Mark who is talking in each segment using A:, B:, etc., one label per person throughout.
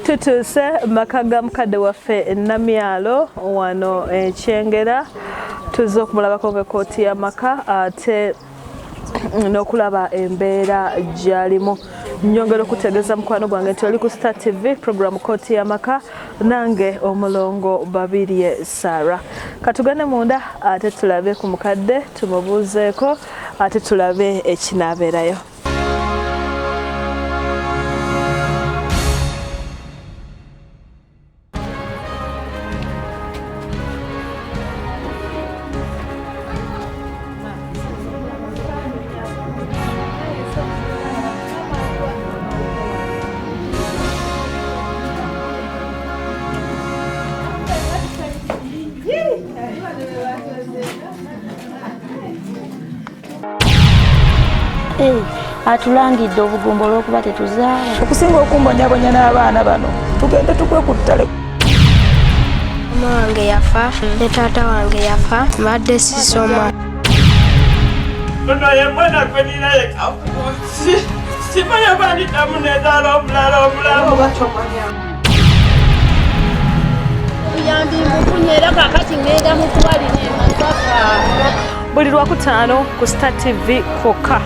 A: Tutuse makaga mukadde waffe Namyalo wano Kyengera tuzo okumulabako ng'ekkooti y'amaka ate n'okulaba embeera gy'alimu. Nyongera okutegeeza mukwano gwange nti oli ku Star TV program kkooti y'amaka nange omulongo Babirye Sarah. Katugane munda ate tulabe ku mukadde tumubuuzeeko ate tulabe ekinaabeerayo.
B: Atulangidde obugumba olw'okuba tetuzaala.
C: Okusinga okumbonyabonya n'abaana bano tugende tukwe ku ttale.
D: Mama wange yafa ne taata wange yafa mbadde sisoma.
E: Ono ye mwana gwe nina ye kafuusi simanya banditamu nezaala omulala
D: Yandi mbufunye era kakati ngenda mu kubalira emasaka.
A: Buli Lwakutaano ku Star TV kwokka.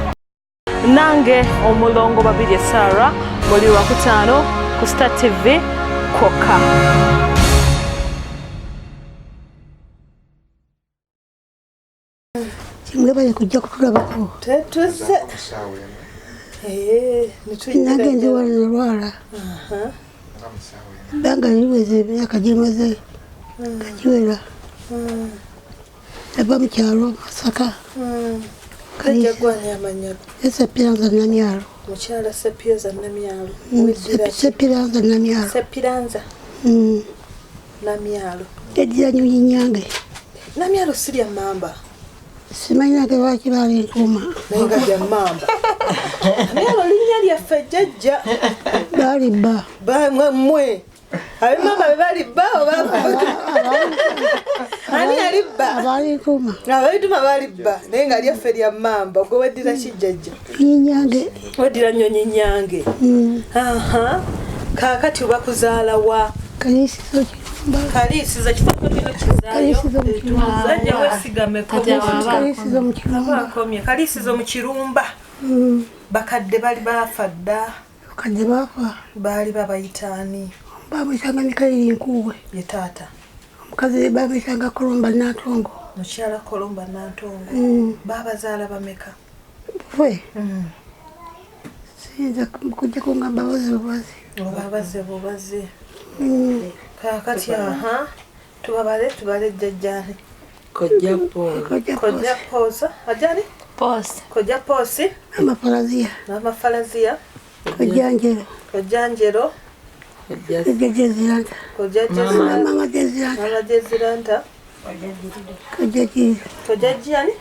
A: Nange omulongo Babirye Sarah buli Lwakutaano ku Star TV kwokka.
F: Kimwe bali kujja kutulabako.
A: Tetuze.
F: Nagenze wano nolwala. Banga niweze emyaka gimaze kagiwera. Aba mu kyalo Masaka. Sepiranza Namyalo.
A: Mukyala Sepiranza Namyalo.
F: Sepiranza Namyalo.
A: Sepiranza Namyalo.
F: Edya Nyange.
A: Namyalo sirya mamba.
F: Simanya ke waki bali nkuma.
A: Nenga ya mamba. Namyalo linnya lyaffe jjajja.
F: Bali ba.
A: Ba mwe. Ayi mama bali ba oba. Ani ali ba.
F: Bali nkuma.
A: Abayituma bali ba. Nenga lyaffe lya mamba. Gwe weddira kijjajja.
F: Nyange.
A: Weddira Nnyonyi Nyange. Aha. Kaakati bakuzaala wa.
F: Kalisizo
A: Kalisizo kifo kino kizaayo. Zajja wesigame
F: Kalisizo mu Kirumba.
A: Kalisizo mu Kirumba. Bakadde bali baafa dda.
F: Bakadde baafa.
A: Baali babayitaani.
F: Baabuyitanga ne Kaliri Nkuwe.
A: Ye taata.
F: Omukazi baabuyitanga Kolomba Nantongo.
A: Mukyala Kolomba Nantongo. Baabazaala bameka?
F: Fwe. Siyinza kujja kungamba bubazi.
A: Obabaze bubaze. Kaakati aha. Tubale jjajjaani.
E: Kojja Paul.
A: Kojja Poosa. Ajali?
B: Posi.
A: Kojja Poosi.
F: Amafalazia.
A: Amafalazia.
F: Kojja Njero.
A: Kojja Njero.
F: Kojja Jeziranta.
A: Kojja Jeziranta.
F: Mama Jeziranta.
A: Mama Jeziranta.
F: Kojja Jiri.
A: Kojja Jiani?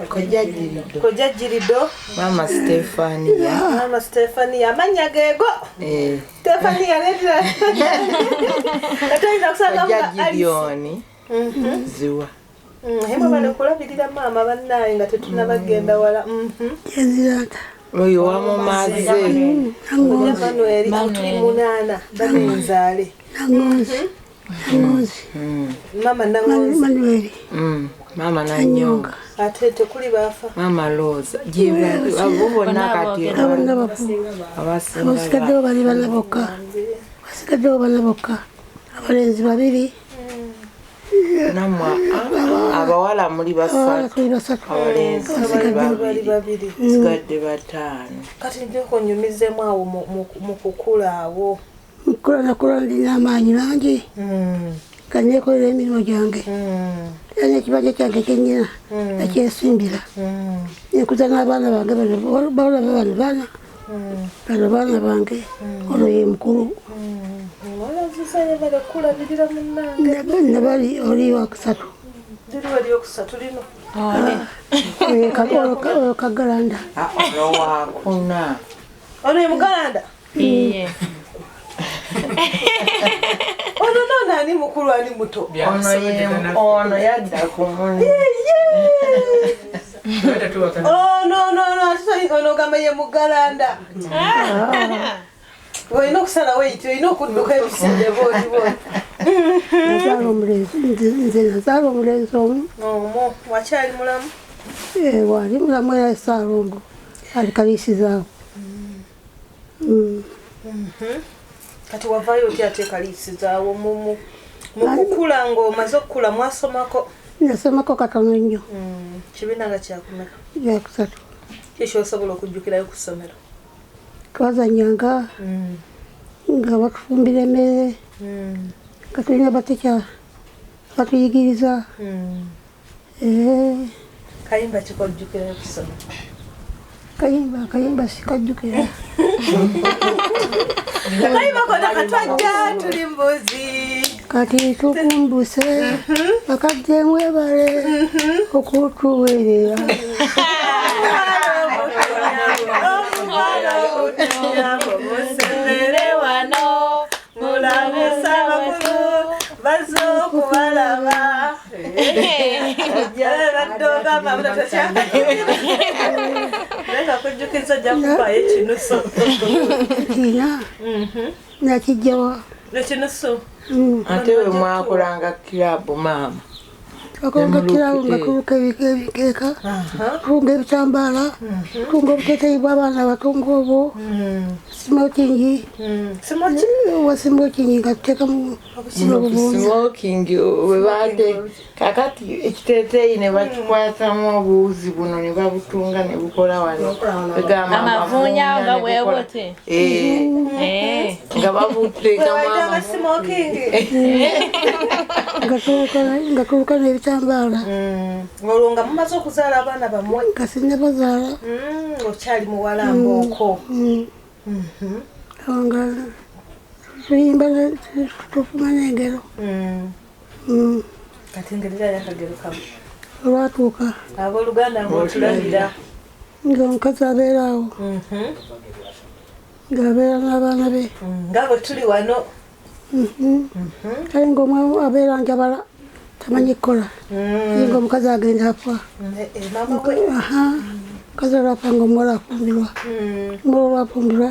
E: Kojja Jirido.
A: Kojja Jirido.
E: Mama Stefania.
A: Mama Stefania. Amanya geego. Stefania letira. Atayinza kusanga
E: Kojja Gideoni. Ziwa.
A: Hema bale kulabirira maama bannaye nga tetunabagenda wala.
F: Jeziranta.
E: Oyo wamumaze.
A: Kojja Manueli tuli munaana balinzaale.
F: Nangozi.
A: Mama Nangozi.
F: Manueli.
E: Mama Nanyonga.
A: Ate tekuli baafa.
E: Mama Rosa. Jibali abubona kati
F: Abana bafu.
E: abasinga.
F: Abasigaddewo bali bana bokka. Abasigaddewo bana bokka. Abalenzi babiri.
E: Namwa abawala muri basatu.
F: Kuli basatu.
E: Abalenzi
A: Bali babiri.
E: sigadde bataano.
A: Kati njoko nyumizemu awo mu kukula awo.
F: Nakula ndina amaanyi mangi. Kanyekolera emirimu gyange. Era n'ekibanja kyange kyennyina nakyesimbira. Nekuza n'abaana bange bawula bano baana bange ono ye mukulu. Nabali oli wakusatu. Kagalanda.
E: Ono wakuna.
A: Ono ye Mugalanda?
B: Iye.
A: Ono nani mukulu ani muto?
E: Ono yadda ku muni.
A: Oh no, ono gamba ye Mugalanda. Olina okusalawo ekyo olina okudduka ebisinde booti.
F: nze nazaala omulenzi omu
A: wakyali mulamu?
F: wali mulamu era Saalongo ali kaliisizaawo.
A: Kati wavaayo otya ate kaliisizaawo mu kukula ng'omaze okukula mwasomako?
F: Nasomako katono nnyo.
A: Kibiina nga kyakumeka?
F: Kyakusatu.
A: Kiki osobola okujjukirayo ku ssomero?
F: Twazannyanga nga batufumbira emmere, nga tulina bateca batuyigiriza.
A: Kayimba kikojjukirayo ku ssomero?
F: Kayimba sikajjukira.
A: Kayimba kona katwajja tuli mbuzi.
F: Kati tukumbuse bakajje mwebale okutuweerera. Nakijjawa
A: ekinusu
E: ate we mwakolanga kirabu maama
F: akonga kirabu nga tuluka ebikeeka tulunga ebitambaala tulunga obuteeteeyi bw'abaana abatunga obwo smokingi wa smokingi nga tuteekamu obulungi
E: smoking we baate kakati ekiteeteeyi ne bakikwatamu obuwuzi buno ne babutunga ne bukola wano
B: amavuunya nga bwebuti
E: nga babuteekamu
F: nga tuluka n'ebitambaala
A: olwo nga mumaze okuzaala abaana bammwe?
F: nga sinnabazaala
A: okyali muwala mbooko.
F: awo nga tuyimba tufuma n'engero.
A: Kati ngererayo akagero kamu
F: olwatuuka
A: abooluganda ng'otulabira
F: ng'omukazi abeeraawo ng'abeera n'abaana be
A: nga bwe tuli wano.
F: kale ng'omwe abeera njabala tamanyi kukola ye ng'omukazi agenda afa.
A: Mama we
F: mukazi olwafa ng'omuwala afumbirwa omuwala olwafumbirwa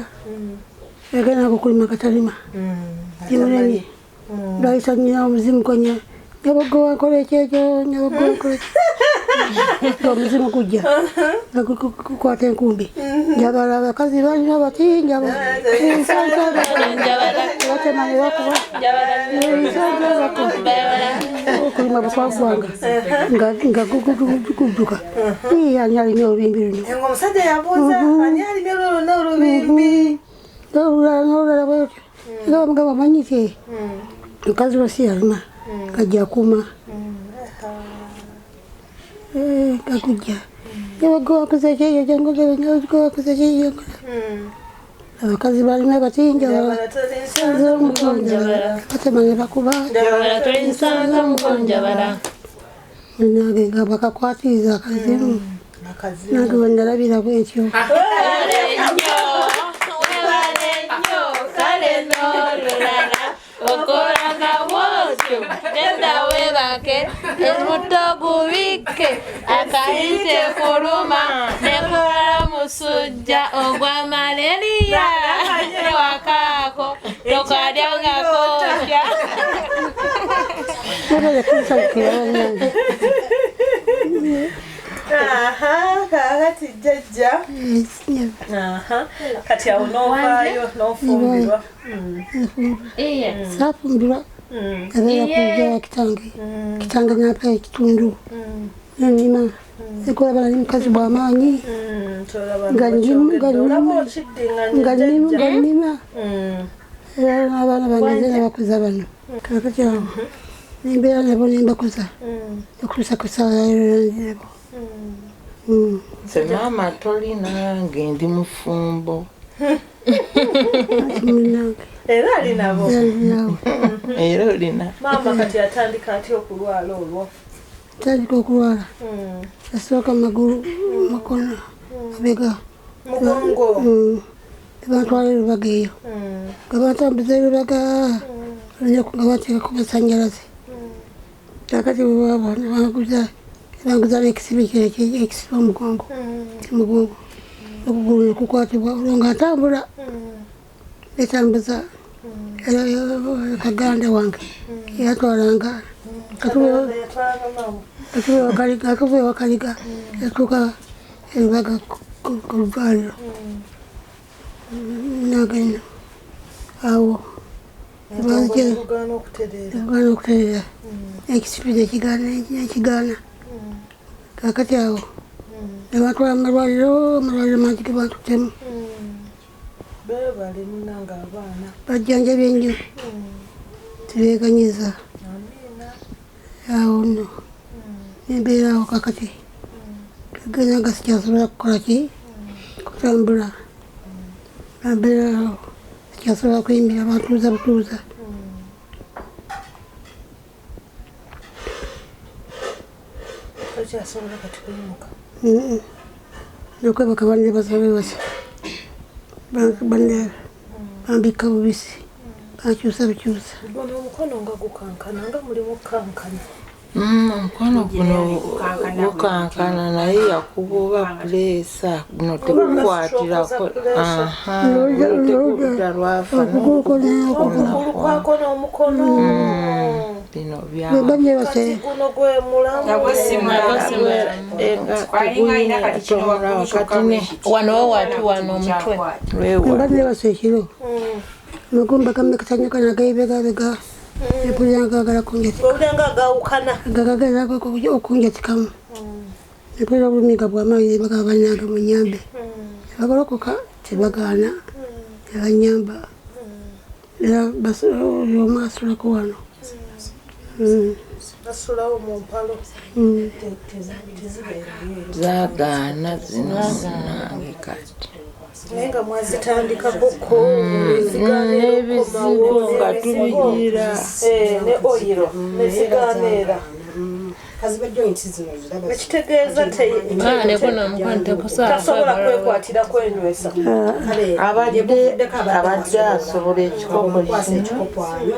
F: yagenda kukulima katalima kimunene lwayisa nnyina omuzimu konya nyabago wankola ekyekyo nyabago wankola omuzimu gujja nga gukwata enkumbi njabala abakazi balina bati njabala batema ne bakuba okulima bukwagwanga nga gugudduka ani alina olubimbi luno
A: omusajja yabuuza ani alina lwolona olubimbi
F: n'olulala bwetyo nga bamugamba manyike mukazi wasi yalima kajja kuma kakujja yabagowakuza ekyeyo jangozabagowakuza ekyeyo abakazi balima batinja batema ne bakuba nange nga bakakwatiriza akazimu nange bwenalabira bwetyo
B: okolanga bwotyo genda weebake emuto gubike akayite kuluma nekolala musujja ogwa maleriya ewakaako tokalyangakotya
A: kakati jjajja kati awo n'ovaayo n'ofumbirwa?
F: saafumbirwa abeera kuja kitange nampa ekitundu nenima ekolabana nemukazi bw'amaanyi nga nnima era n'abaana bange nabakuza bano kakati awo nembeera nabo nembakuza okutuusa ku ssaawa yayolanabo.
E: nze maama tolina ngendi mufumbo
A: era alinabo
E: era olina
A: maama kati atandika atya okulwala olwo?
F: atandika okulwala yasooka magulu makono mabega
A: mugongo
F: ebantwala erubaga eyo nga bantambuza erubaga nga bateekako masanyalaze kakati banguza n'ekisibo ekisiba omugongo okugulu nekukwatibwa olwo nga ntambula etambuza kaganda wange yatwalanga atuve wakaliga yatuuka embaga ku ddwaliro nagenda awo egaana okutereera ekisipide ekigaana kakati awo nebatwala amalwaliro mangi gebatutemu bajjanjabye nnyo tibeeganyiza awo nno nembeera awo kakati kagenda nga sikyasobola kukola ki kutambula nambeera awo sikyasobola kuyimbira bantuuza butuuza nokwebaka banne basabe basa banne bambika bubisi bakyusa bukyusa
A: omukono nga gukankana nga mulimu kankana
E: omukono guno gukankana naye yakuba oba puleesa guno tegukwatirako tegudda lwafa
A: okugulu kwako n'omukono
E: bino
A: guno gwe
B: wano wano omutwe
F: mbadde basa ekiro magumba gamme kasanyuka nagaibegabega epuliranga agala kunjati gagagala okunjatikamu epulira obulumiga bwamaanyi nebagaba bananga munyambe nebagolokoka tebagaana nebanyamba era omu asulako wano
E: zagaana zino nange kati
A: naye nga mwazitandikakoko
E: n'ebizibu nga tubigira
A: ne oyiro neziganeera ekitegeeza tasobola kwekwatira kwenywesa
E: abadde asobola ekikopo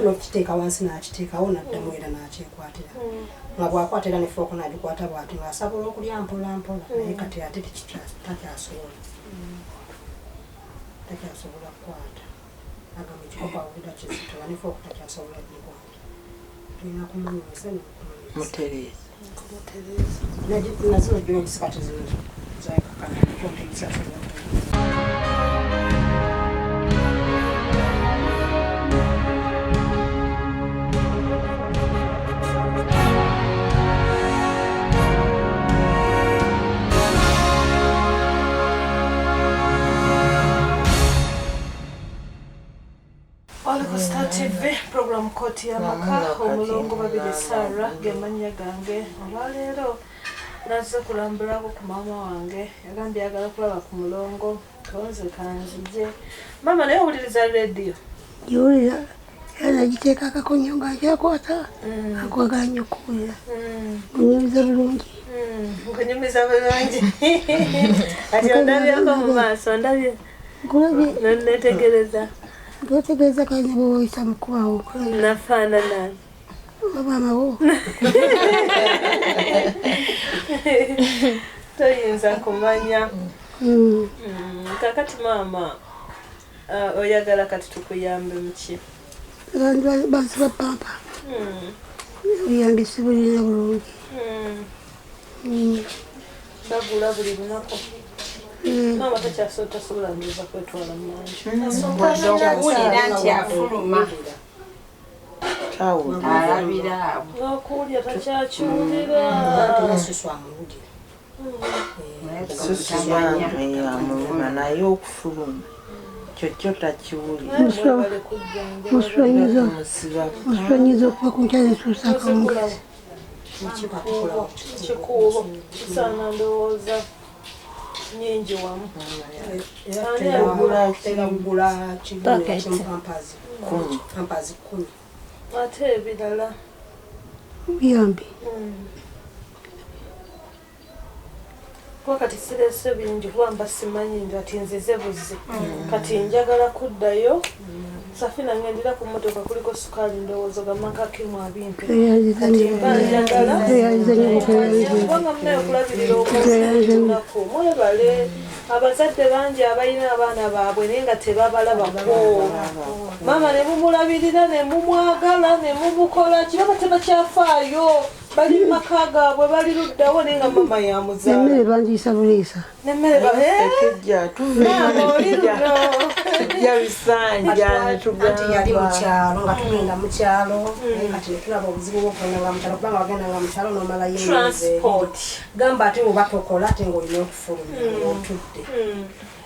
G: nokiteeka wansi nakiteekawo naddamu era nakyekwatira nga bwakwatira nefooko nagikwata bwati ngaasabola okulya mpolampola naye kati ate takyasobola kukwata aga mukikopo awulira kizitola nefooko takyasobola gikwata tulina kumunywesa
E: mutereeza
G: nazino joints kati zakakana
A: Star TV program Kooti y'Amaka omulongo babiri Sarah gemanya gange olwaleero nazze kulambulako ku maama wange yagambye yagala kulaba ku mulongo tonze kanzije mama naye owuliriza radio
F: giwulira era giteeka akakonyo nga akyakwata akwagala nnyo okuwulira kunyumiza bulungi
A: nkunyumiza bulungi ati ondabyeko mu maaso ondabye netegereza
F: ngetegeeza kanya bwewoyisa mukubawo
A: nafaanana
F: maamawo
A: toyinza kumanya kakati maama oyagala kati tukuyambe muki
F: bansiba pampa buyambisi bulina bulungi
A: bagula buli lunaku mama tasobola ndoza kwetwala
B: owulira nti afuluma alabira abo
A: nokuwulya takyakiwulira
E: susuyamuluma naye okufuluma kyokyo takiwulira
F: musonyiza okuva ku nkyala etuusa akamugezi
A: kikuubo kisaana ndowooza nyingi wamu
G: eragula kimpampazi 10
A: ate ebirala
F: buyambi
A: kati sirese bingi kuba simanyi ati nzize buzi kati njagala kuddayo Safina ngendera ku motoka kuliko sukali ndowooza gamakakemu abimpe kati mbanjagala kubanga munayo kulabirira omunaku mwebale abazadde bangi abalina abaana baabwe naye nga tebabalabako maama ne mumulabirira ne mumwagala ne mumukola kiraba tebakyafaayo bali maka gaabwe bali luddawo naye nga mama yamuzaala
F: emmere bangiisa buliisa
A: nemmere
E: tujja bisanja ne
G: anti yali
E: tugamba
G: mukyalo nga tugenda mukyalo kati netulaba obuzibu bwokugenda mukyalo kubanga wagendanga mukyalo nomalayo
A: transport
G: gamba ate oba tokola ate ngaolina okufulumya otudde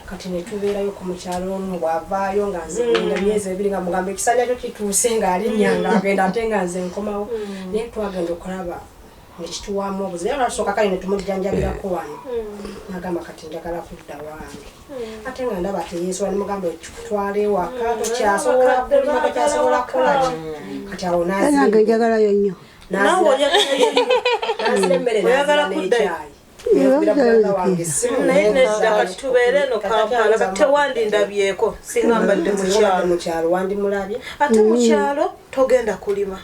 G: kati netubeerayo ku mukyalo ono bwavaayo nga nze genda myezi ebiri nga mugamba ekisanja kyo kituuse ng'alinnya ng'agenda ate nga nze nkomawo naye twagenda okulaba nekituwaamu obuzibu era lwasooka kale netumujjanjabirako wano nagamba kati njagala kudda wange ate nga ndaba teyeesobola nemugamba ekikutwala ewaka tokyasobola kulima tokyasobola kukolaki kati awo
F: nange njagalayo nnyo
G: nazira emmere nazira n'ekyayi
A: naye nedda kati tubeere eno Kampala kati tewandindabyeko singa mbadde
G: mukyalo wandimulabye
A: ate mukyalo togenda kulima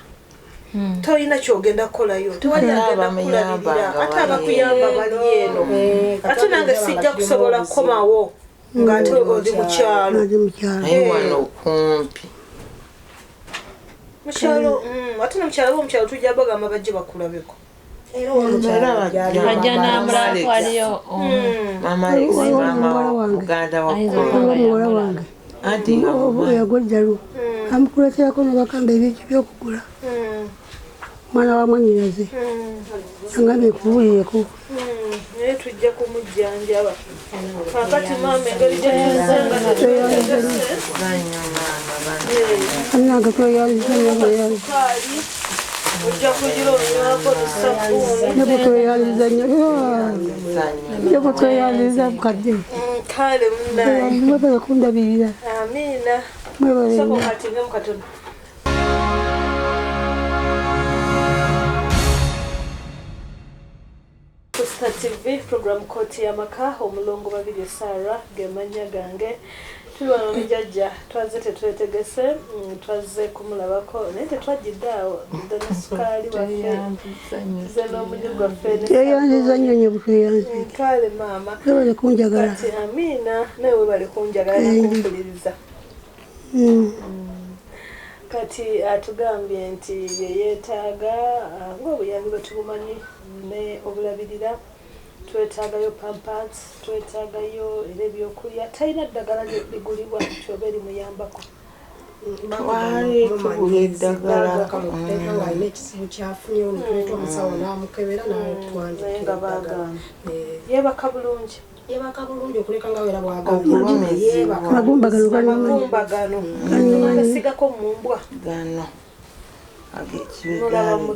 A: tolina kyogenda kukolayo tewali agenda kukulabirira ate abakuyamba bali eno ate nange sijja kusobola kukomawo ng'ate oli mukyalo
E: naye wano okumpi
A: mukyalo ate nomukyalo omukyalo tujja bagamba bajje bakulabeko
B: bajja n'amulala waliyo
E: mama muganda
F: muwala wange
E: anti nga
F: yagwejjalu amukuleterako nebagamba ebintu byokugula mwana wa mwannyinaze angambye nkubulireko
A: naye tujja kumujjanjaba kakati maama engeri
F: annange tweyanziza
A: ojja kugira olunywako lusabbuuni
F: nebutweyanziza nnyo nebutweyanziza mukadde
A: kale munaye
F: mwebale kundabirira
A: amiina
F: mwebale
A: soko katinge mukatono Star TV program Koti y'Amaka omulongo babiri Sarah gemanya gange tuli wano nejjajja twaze tetwetegese twaze kumulabako naye tetwajjiddeawo ddala sukaali waffe ze n'omunyu gwaffe
F: tweyanziza nnyo nnyo butweyanziza
A: kale maama
F: webale kunjagala
A: kati amiina naye webale kunjagala nakumpuliriza kati atugambye nti yeyeetaaga ng'obuyambi bwe tubumanyi ne obulabirira twetaagayo pampers twetaagayo era ebyokulya talina ddagala ligulibwa kyoba erimuyambako
E: twali tugula eddagala
G: alina ekizibu kyafunye netuleta omusawo namukebera
A: naye nga baagamba yeebaka bulungi
G: yebaka bulungi okuleka nga wera
A: bwagagumbagano agasigako mumbwa
E: gano agekibegano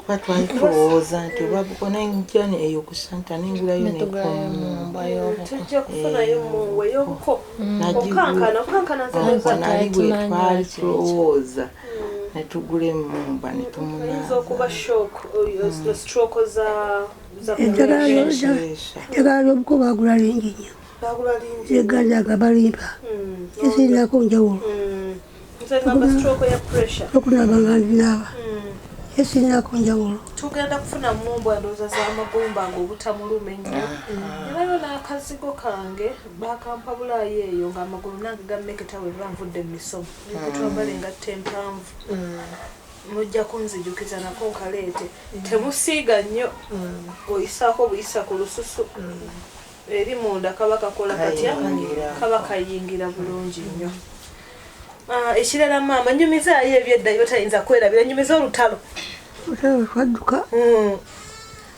E: kuba twali tulowooza nti olwabuko nenjani eyo ku santa nengulayo
A: tujja kufunayo mumbwa ey'obuko
E: nali bwe twali tulowooza netugula emmumba
A: netumunaayinza okuba stroke
F: eddagala ly'obuko baagula lingi nnyo eganjaga balimba esirinako njawulo okunaba nga ndinaaba esirinako njawulo
A: tugenda kufuna mumbwa ndooza z'amagumba ng'obutamuluma ennyo erayo n'akazigo kange bakampa bulaayo eyo ng'amagulu nange gammeketa we banvudde mu misomo nekutwambala engatta empanvu mujja kunzijukiza nako nkaleete temusiiga nnyo oyisaako buyisa ku lususu eri munda kaba kakola katya kaba kayingira bulungi nnyo ekirala maama nyumizaayo ebyedda byotayinza kwerabira nyumiza olutalo
F: twadduka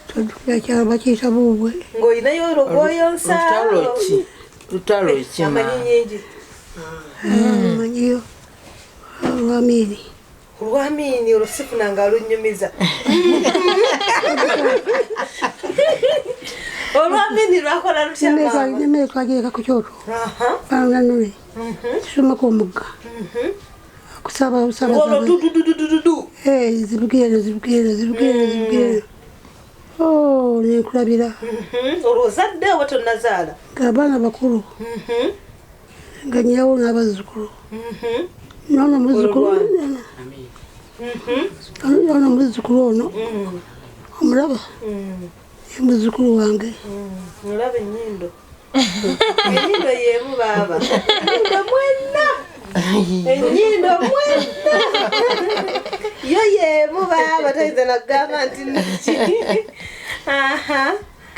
F: twaddukira kyalo bakiyita buubwe
A: ng'olinayo olugwoyo nsaalo
E: lutalo ki
A: amanyinyingi
F: manyiyo olwamiini
A: olwamiini olusifunanga alunyumiza olwamiini lwakola
F: lutyamemmere twagireka ku kyoto bananone kisomako omugga kusaba zibugireno nenkulabira
A: olwozadde oba tonnazaala
F: ng'abaana bakulu nga nyirawo n'abazzukulu nono muzzukulu ono omulaba muzzukulu wange
A: olaba ennyindo Ennyindo y'emu baaba. Ennyindo mwenna. Ennyindo mwenna. Yo y'emu baaba tayinza nagamba nti niki. Aha.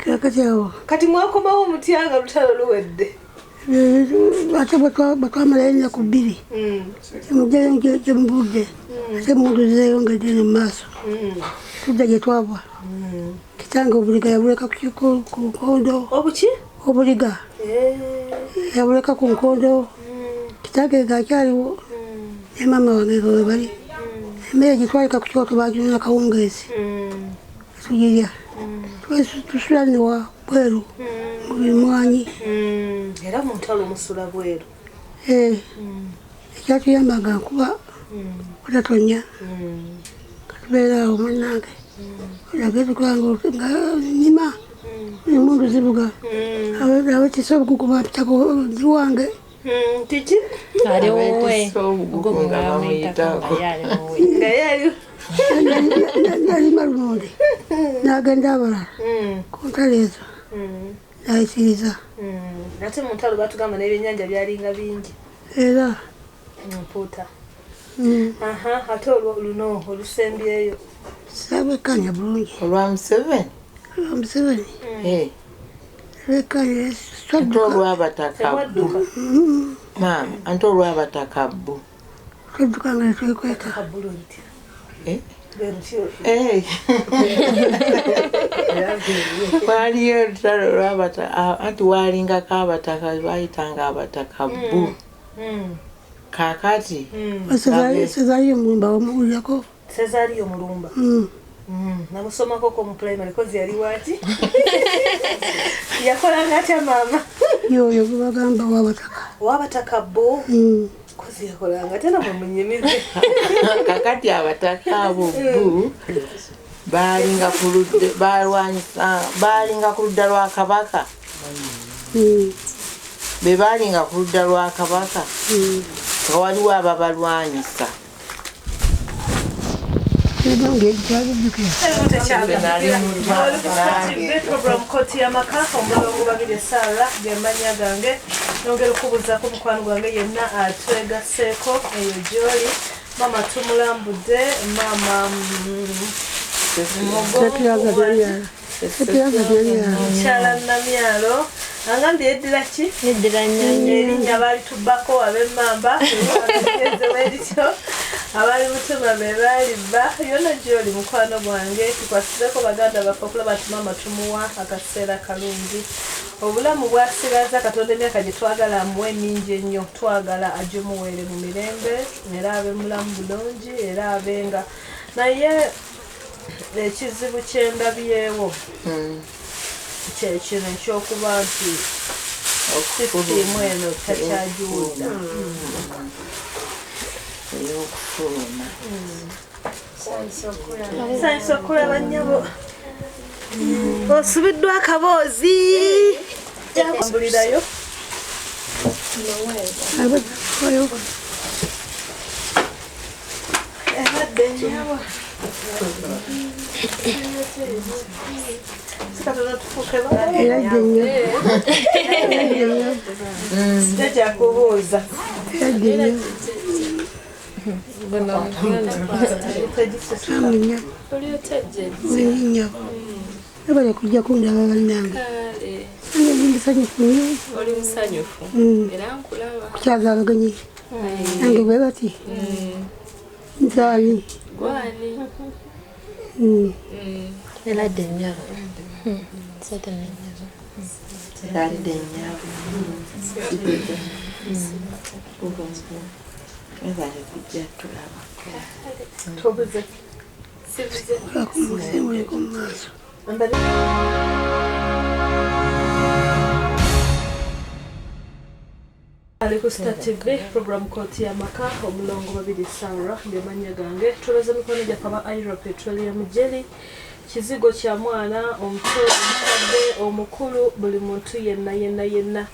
F: Kakati awo.
A: Kati mwakomawo omutyanga lutalo luwedde.
F: Ate bwetwamala ennaku bbiri emugjayo gyemuvudde ate munduzeeyo nga gye mu maaso tudda gye twava kitange obuliga yabuleka ku nkondo.
A: Obuki?
F: Obuliga yabuleka ku nkondo kitange ng'akyaliwo ne maama wange nga we bali emmere gitwalika ku kyoto baginona kawungeezi tugirya tusula newa bweru mu bimwanyi
A: era mu ntalo musula bweru ekyatuyambanga nkuba kutatonya katubeera awo munnange agetukulanga nga nyima emundu zibuga abetisa obukugu bapitako ziwange kiki
B: ali wowe nga yali
F: nalima lumonde nagenda abalala kuntalo ezo nayisiriza
A: ate mu ntalo batugamba n'ebyennyanja byalinga bingi
F: era
A: mpuuta ate luno olusembyeyo
F: sabekanya bulungi
E: olwa Museveni
F: Museveni sabekanya
E: ate olw'abataka bbu maama ate olw'abataka bbu
F: twadduka nga netwekweka
A: kabulunti
E: waliyo olutalo olw'abataka anti walingako abataka bayitanga abataka bbu kakati
F: Sezariyo Mulumba wamuwuliako
A: Sezariyo Mulumba namusomako ko mu primary kozi yali wati yakolanga atya maama
F: yoyo bagamba
A: wabataka bbo kozi yakolanga atya namwe munyimize
E: kakati abataka abo bbu balinga ku ludda lwa kabaka be balinga ku ludda lwa kabaka nga waliwo ababalwanyisa
A: program koti y'amaka omulongo babiri Sara gemanya gange nongera okubuzaako mukwano gwange yenna atwegaseeko eyo gy'oli mama tumulambudde mama mukyala Namyalo angambye eddira ki?
B: Eddira Nyanya.
A: Erinnya baali tubbako ab'emmamba erityo abali mutuma be baali bba yonna gy'oli mukwano gwange tukwasizeko baganda baffe okulaba nti maama tumuwa akaseera kalungi obulamu bwasigaza Katonda emyaka gye twagala muwe mingi ennyo twagala agimuweere mu mirembe era abe mulamu bulungi era abenga naye ekizibu kyendabyewo kyekino ekyokuba nti sisitimu eno takyagiwuda
E: ey'okufuluma
A: nsanyusa okulaba nnyabo osubiddwa akaboozi ambulirayo ebadde nnyabo sikatono tufuuke jakubooza
F: Nabale kujja kundaba bannange ndisanyufu nnyo kukyaza abagenyi nange bwe bati nzaani
B: Eladde nnyabo.
E: eradde nnyabo ebale kujja tulabako
A: tobuze
F: akumusemuleko mu maaso
A: ali ku Star TV program koti y'amaka omulongo babiri Sara gemanya gange tuloza mikono gyaffe aba Aero Petroleum Jelly kizigo kya mwana omuto omukadde omukulu buli muntu yenna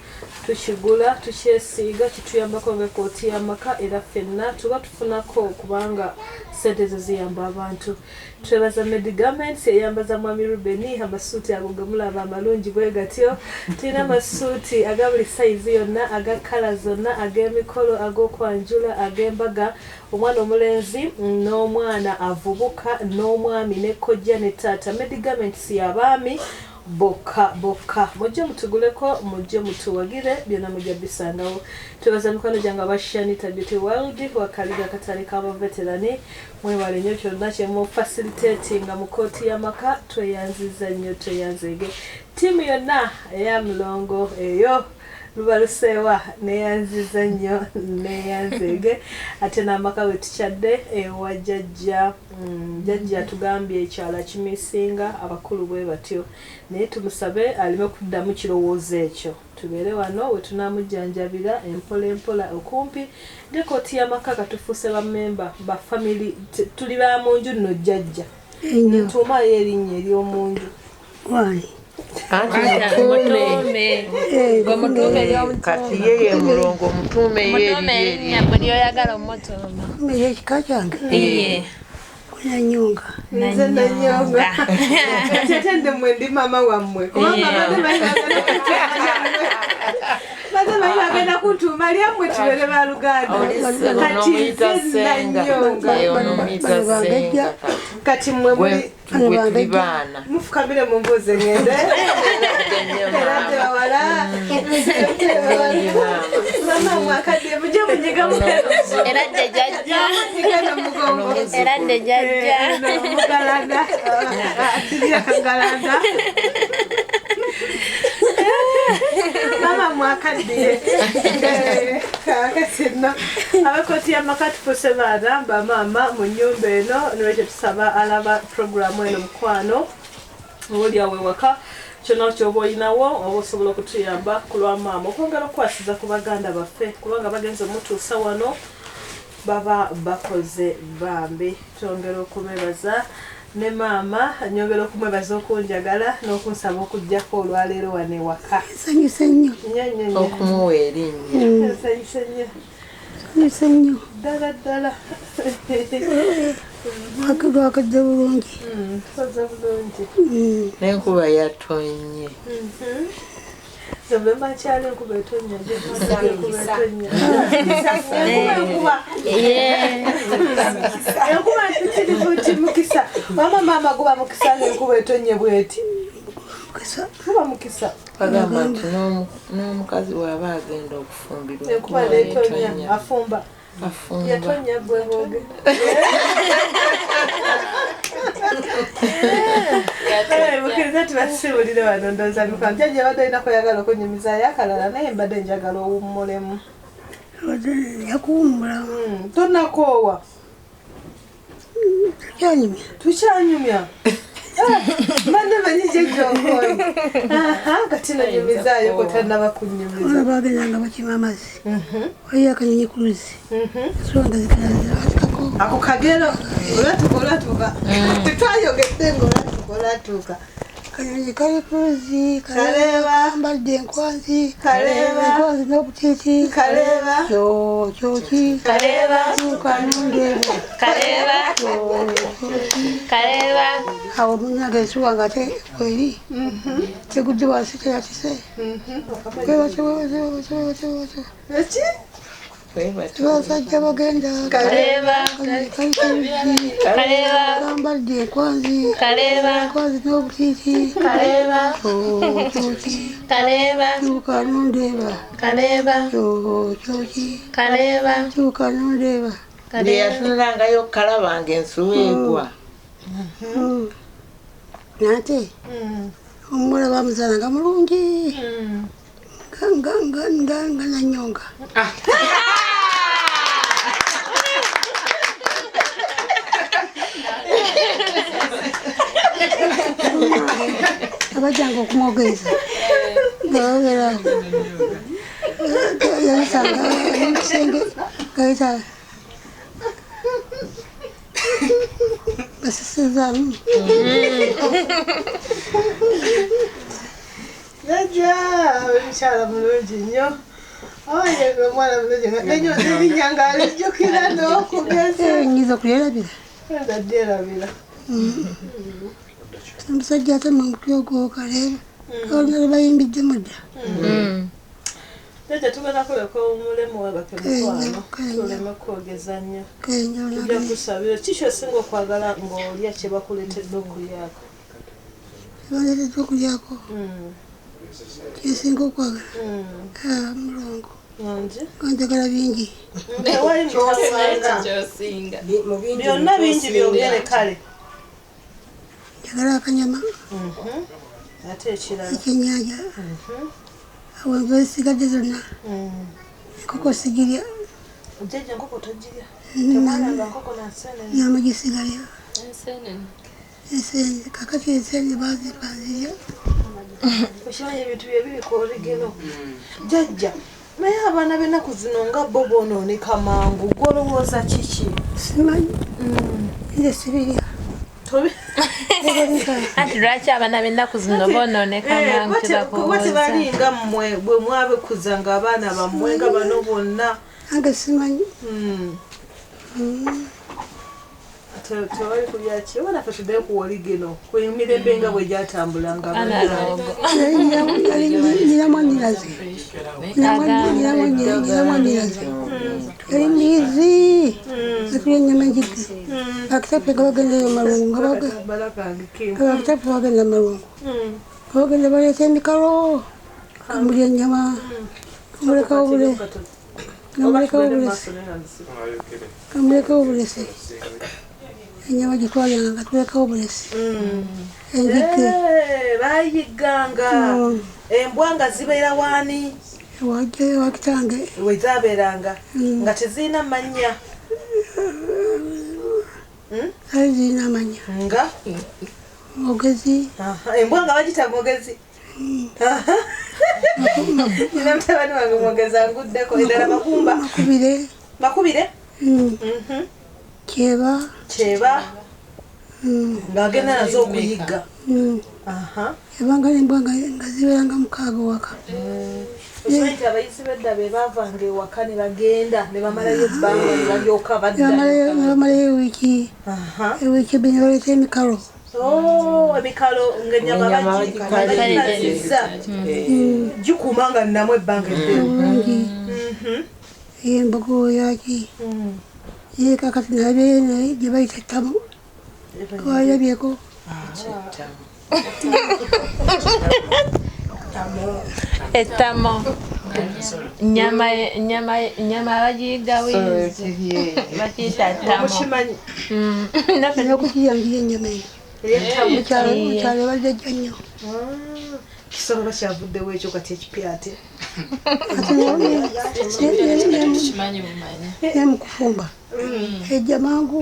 A: tukigula tukyesiiga kituyambako ng'ekkooti y'amaka era ffenna tuba tufunako kubanga ssente ezo ziyamba abantu. Twebaza Medigaments eyambaza Mwami Ruben amasuuti ago gemulaba amalungi bwe gatyo. Tulina amasuuti aga buli sayizi yonna aga kala zonna ag'emikolo ag'okwanjula ag'embaga omwana omulenzi n'omwana avubuka n'omwami ne kojja ne taata. Medigaments y'abaami bokka mujje mutuguleko mujje mutuwagire byonna mujja bisangawo. Twebaza mikono gyange abashanita Beauty World wakaliga akatale k'abaveterani mwewale nnyo kyonna kyemu facilitating mu kooti y'amaka tweyanziza nnyo tweyanzege tiimu yonna eya Mulongo eyo lubaluseewa neyanziza nnyo neyanzege ate n'amaka we tukyadde ewa jjajja jjajja tugambye ekyala kimisinga abakulu bwe batyo naye tumusabe alime kuddamu kirowoozo ekyo tubeere wano we tunaamujjanjabira empola okumpi ng'ekkooti y'amaka katufuuse bammemba ba family tuli ba munju nno jjajja ntuumayo erinnya ery'omunju
F: wani
E: kati yeye Mulongo mutume yeye
B: buli oyagala omutuuma
F: meye ekika kyange kunyanyunga
A: nze nanyonga ate nde mwe ndi mama wammwe kubanga bade bagenda kuntuuma lyammwe tubeere ba Luganda kati nze nanyonga kati mmwe muli mufukamire mumbuuze ngende era tewala mama mwakadde mujje munyiga
B: era jjajja
A: mugalanda atiria kagalanda mama mwakadde kakasino abakooti y'amaka tufuse baana bamama mu nnyumba eno nolwekyo tusaba alaba programu eno mukwano oli awe waka kyonna kyoba olinawo oba osobola okutuyamba ku lwa maama okwongera okukwasiza ku baganda baffe kubanga bagenze omutuusa wano baba bakoze bambi twongera okubebaza ne maama nyongera okumwebaza okunjagala n'okunsaba okujjako olwaleero wano ewaka
F: sanyuse nnyo
E: okumuwa erinnya
F: sanyuse nnyo
A: ddala
F: wakadde bulungi
A: koze bulungi
E: n'enkuba yatonye
A: Zombe makyali enkuba etonnya enkuba ntitirifuti mukisa mama maama guba mukisa ng'enkuba etonye bweti guba mukisa
E: bagamba nti n'omukazi waba agenda okufumbirwa
A: enkuba netonya afumba yatonya bweboge mukiriza tubasibulire wano ndowooza mikono jjajja badde alina kweyagala okunyumizayo akalala naye mbadde njagala owummulemu
F: yakuwummula
A: tonakoowa tukyanyumya mbadde banyije gyonkoyi kati nonyumizaayo kotanaba kunyumiza
F: bagendanga bakima amazzi waliyo akanyonyi ku luzzi sonda zikalazirakako
A: ako kagero olatuka tetwayogedde ng'olatuka
F: akanyonyi kali ku luzzi
A: Kaleeba.
F: kambadde enkwanzi
A: Kaleeba.
F: enkwanzi n'obutiiti
A: Kaleeba.
F: kyoki kanondeebo
B: Kaleeba
F: awo omunyaga ensuwa nga te bweri tegudde wansi teyakise
A: eki
F: basajja bagenda
B: Kaleeba
F: kambadde enkwanzi enkwanzi n'obutiiti kyoki kanondeeba kyoki kanondeeba
E: bye yatunulangayo okukalabanga ensuwa egwa
F: nate omuwala bamuzaalanga mulungi nga nanyonga abajjanga okumwogeza ngaogera yayisanga ekisenge gayita basisizaamu
A: Jajja omukyala mulungi nnyo oye omwana mulungi nenyo erinyanga alijjukira n'okugeza
F: nyiza okulyerabira
A: ndadderabira
F: omusajja atema omutwe ogwokaleero olunalo bayimbiddemu dda
A: jajja tugenda kuleka omulemu webakemukwano tuleme kwogeza nnyo tujja kusabira kiki osinga okwagala ng'olya kye bakuleetedde okulyako
F: baleetedde okulyako kyesinga okwagala mulongo kanjagala bingi
A: tewali
B: Kyosinga.
A: byonna bingi byongere kale
F: njagala akanyama
A: ate ekirala
F: ekyennyanja awantu ezisigadde zonna enkoko sigirya
A: jajja enkoko togirya temwananga nkoko nasenene
F: nyama gisigalya
B: Ensenene.
F: ensenene kakati ensenene bazirya
A: okimanyi ebintu byebiri kwolegero jajja naye abaana b'ennaku zino nga bo boonooneka mangu gwolowooza kiki
F: simanyi nze sibirya
B: Anti lwaki abaana b'ennaku zino boonooneka mangu
A: kuba tebalinga mmwe bwe mwabekuza ng'abaana bammwe nga bano bonna
F: nange simanyi
A: tewali kulya ki oba naffe tuddeyo ku woligeno kwemirembe nga bwe gyatambulanga
B: Analogo.
F: nyiramwaniraze yali mbizi atulya ennyama enjigge bakitaffe nga bagendayo malungu bakitaffe bagenda malungu nga bagenda baleeta emikalo kamulya ennyama kamulekawo obulesi ennyama gitwalanga nga tulekawo obulesi enjigge
A: bayigganga embwa nga zibeera waani
F: wajjayo wakitange
A: we zaabeeranga nga tezirina mannya
F: zali zirina amanya
A: nga
F: ogezi
A: embwa nga bagita mwogezi nina mutabani wange mwogezi anguddeko endala makumba makubire kyeba ng'agenda nazo okuyigga
F: ebanga nembwa nga zibeeranga mukaaga waka
A: okimanyi nti abayizi b'edda be baavanga ewaka ne bagenda ne bamalayo ebbanga ne balyoka
F: nebamalayo ewiiki ebbe ne baleeta emikalo
A: emikalo ng'ennyama bagizza gikuuma nga nnamu ebbanga eddene
F: bulungi embogo yaki ye kakati nalabyeyo naye gye bayita ettamu walabyeko
B: Ettamo. Nyama bagiyiga wiizi. Bakiyita ttamo.
A: mukimanyi
F: nokukiyangirya ennyama eyo mukyalo balya jja nnyo
A: kisolo bakyavuddewo ekyo kati ekipya ate
F: nemukufumba ejja mangu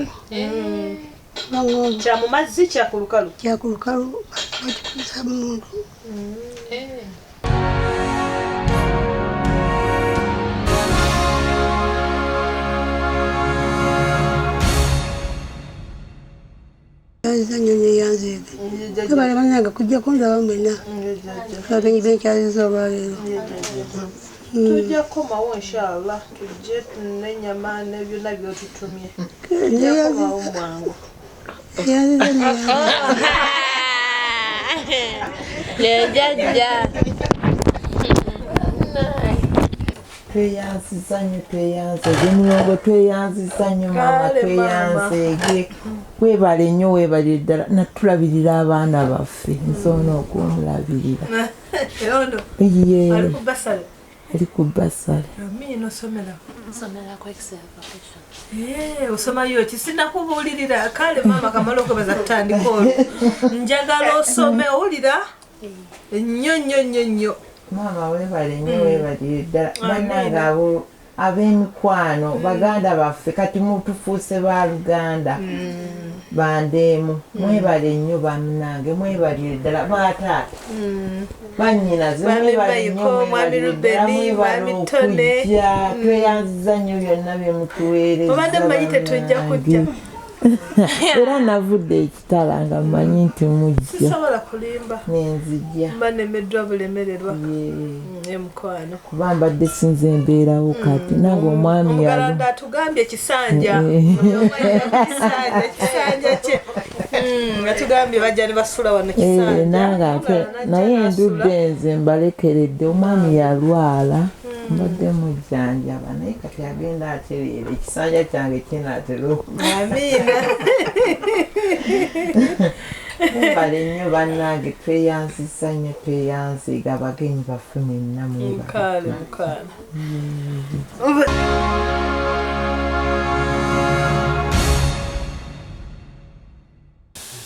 A: kya mu mazzi kya ku lukalu
F: kyakulukalu bakikusa muntu yanzanyo neyanzeege ebale bananga kujja kundaba mwena abagenyi benkyaliza olwaleero
A: tujja kukomawo inshallah tujje n'ennyama ne byonna byotutumye komawo mwangu
F: yanziza
B: Jajja.
E: tweyanziza nnyo tweyanzege mulongo tweyanziza nnyo maama tweyanzege weebale nnyo weebalire ddala natulabirira abaana baffe nsoona okumulabirira
A: erondo
E: ye
A: ali ku basale
E: ali ku basale
A: mini nosomera
B: Nsomera ku excavation.
A: osomayo ki sinakubuulirira kale maama kamala okwebaza tutandika olwo njagala osome owulira nnyo nnyo nnyo nnyo
E: maama weebale nnyo weebalire ddala bannange abo ab'emikwano baganda baffe kati mutufuuse ba luganda bandeemu mwebale nnyo bannange mwebalire ddala bataata bannyinaze mwebale nnyo mwebale ddala mwebale okujja tweyanziza nnyo byonna bye mutuweereza
A: obadde mmanyi tetujja kujja
E: era navudde ekitala nga mmanyi nti mujja
A: sisobola kulimba
E: nenzijja
A: mba nemeddwa bulemererwa mukwano
E: kuba mbadde sinze embeerawo kati nange omwami
A: omugalanda atugambye ekisanja ekisanja kye atugambye bajja ne basula wano kisanja
E: nange ate naye endudde nze mbalekeredde omwami yalwala mbadde mujjanjaba naye kati agenda atereera ekisanja kyange kinaatera
A: amiina
E: mumbale nnyo bannange tweyanzisa nnyo tweyanziga abagenyi baffe mwenna
A: mukaale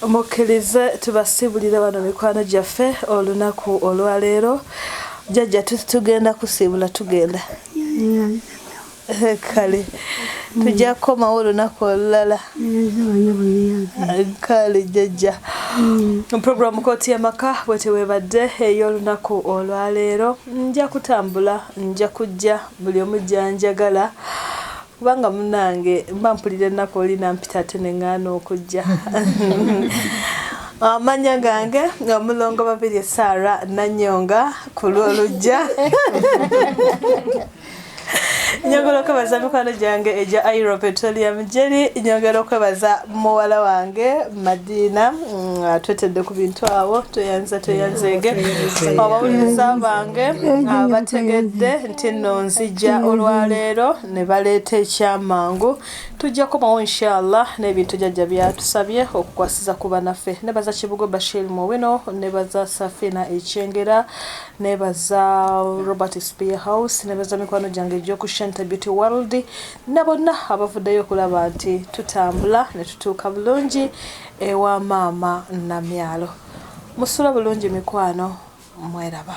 A: mukkirize tubasiibulire bano mikwano gyaffe olunaku olwaleero jjajja tugenda kusiibula tugenda kale tujja kukomawo olunaku olulala kale jjajja programu kooti y'amaka bweteweebadde ey'olunaku olwaleero nja kutambula nja kujja buli omu jjanjagala kubanga munange mba mpulira ennaku oli nampita ate neŋŋaana okujja amanya gange omulongo babiri Sarah Nanyonga ku lw'olujja nyongera okwebaza mikwano gyange egya Aero Petroleum Jelly nyongera okwebaza muwala wange Madina twetedde ku bintu awo tweyanzeege abawuliza bange bategedde nti nno nzija olwaleero ne baleeta ekyamangu tujja komawo inshallah n'ebintu jjajja byatusabye okukwasiza ku banaffe nebaza Kibugo Bashir Mowino nebaza Safina Ekyengera nebaza Robert Spearhouse nebaza mikwano gyange egy'oku Shanta Beauty World na bonna abavuddeyo okulaba nti tutambula ne tutuuka bulungi ewa maama Namyalo musula bulungi mikwano mweraba